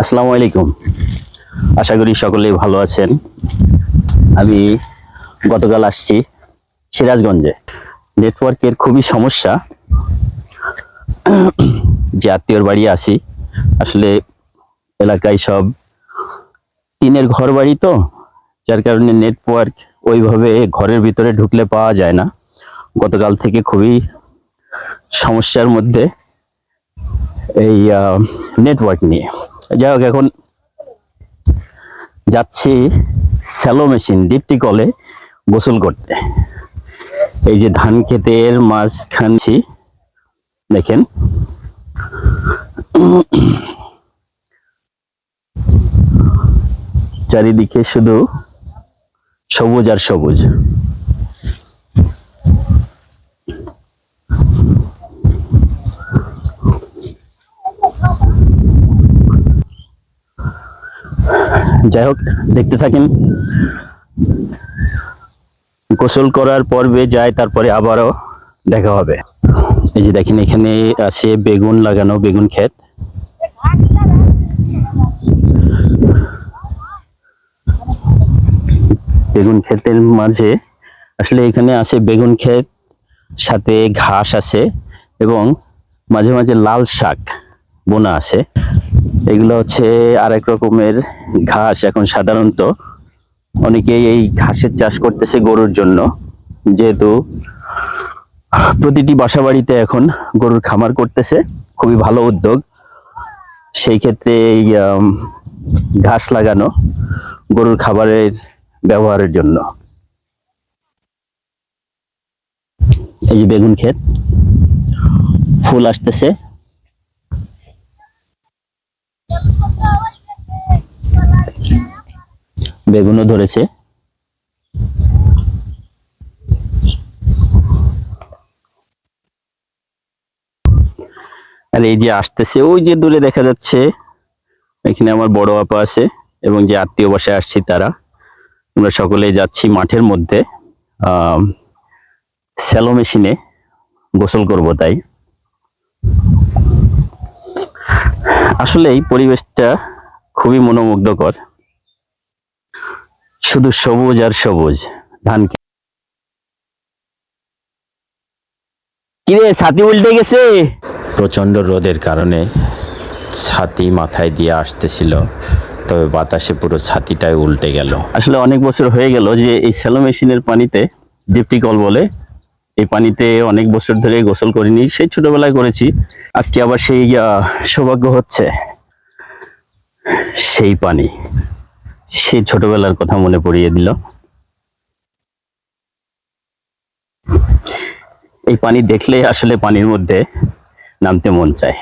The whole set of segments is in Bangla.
আসসালামু আলাইকুম। আশা করি সকলেই ভালো আছেন। আমি গতকাল আসছি সিরাজগঞ্জে। নেটওয়ার্কের খুবই সমস্যা। যে আত্মীয়র বাড়ি আসি, আসলে এলাকায় সব টিনের ঘর বাড়ি তো, যার কারণে নেটওয়ার্ক ওইভাবে ঘরের ভিতরে ঢুকলে পাওয়া যায় না। গতকাল থেকে খুবই সমস্যার মধ্যে এই নেটওয়ার্ক নিয়ে। যাই হোক, এখন যাচ্ছি স্যালো মেশিন ডিপটি কলে গোসল করতে। এই যে ধান ক্ষেতের মাঝখানছি দেখেন, চারিদিকে শুধু সবুজ আর সবুজ। যাই হোক, দেখতে থাকেন। গোসল করার পর্বে যায়, তারপরে আবারও দেখা হবে। এই যে দেখেন, এখানে আছে বেগুন লাগানো, বেগুন ক্ষেত। বেগুন ক্ষেতের মাঝে আসলে এখানে আছে বেগুন ক্ষেত, সাথে ঘাস আছে এবং মাঝে মাঝে লাল শাক বোনা আছে। এগুলো হচ্ছে আরেক রকমের ঘাস। এখন সাধারণত অনেকেই এই ঘাসের চাষ করতেছে গরুর জন্য, যেহেতু প্রতিটি বাসা বাড়িতে এখন গরুর খামার করতেছে। খুবই ভালো উদ্যোগ। সেই ক্ষেত্রে এই ঘাস লাগানো গরুর খাবারের ব্যবহারের জন্য। এই যে বেগুন ক্ষেত, ফুল আসতেছে। বেগুনও ধরেছে। আর এই যে আসতেছে, ওই যে দূরে দেখা যাচ্ছে, এখানে আমার বড় আপা আছে এবং যে আত্মীয় বাসায় আসছি তারা। আমরা সকলেই যাচ্ছি মাঠের মধ্যে স্যালো মেশিনে গোসল করব। তাই আসলে এই পরিবেশটা খুবই মনোমুগ্ধকর, শুধু সবুজ আর সবুজ। ধান কিরে, ছাতি উল্টে গেছে। প্রচন্ড রোদের কারণে ছাতি মাথায় দিয়ে আসতেছিল, তবে বাতাসে পুরো ছাতিটাই উল্টে গেল। আসলে অনেক বছর হয়ে গেল যে এই স্যালো মেশিনের পানিতে, ডিপটি কল বলে, এই পানিতে অনেক বছর ধরে গোসল করিনি। সেই ছোটবেলায় করেছি, আজকে আবার সেই সৌভাগ্য হচ্ছে। সেই পানি, সেই ছোটবেলার কথা মনে পড়িয়ে দিল। এই পানি দেখলে আসলে পানির মধ্যে নামতে মন চায়।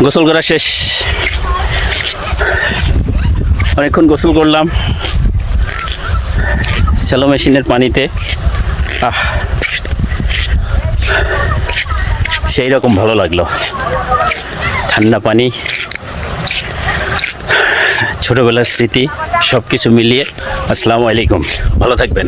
গোসল করা শেষ, অনেকক্ষণ গোসল করলাম স্যালো মেশিনের পানিতে। সেই রকম ভালো লাগলো, ঠান্ডা পানি, ছোটবেলার স্মৃতি, সবকিছু মিলিয়ে। আসসালামু আলাইকুম, ভালো থাকবেন।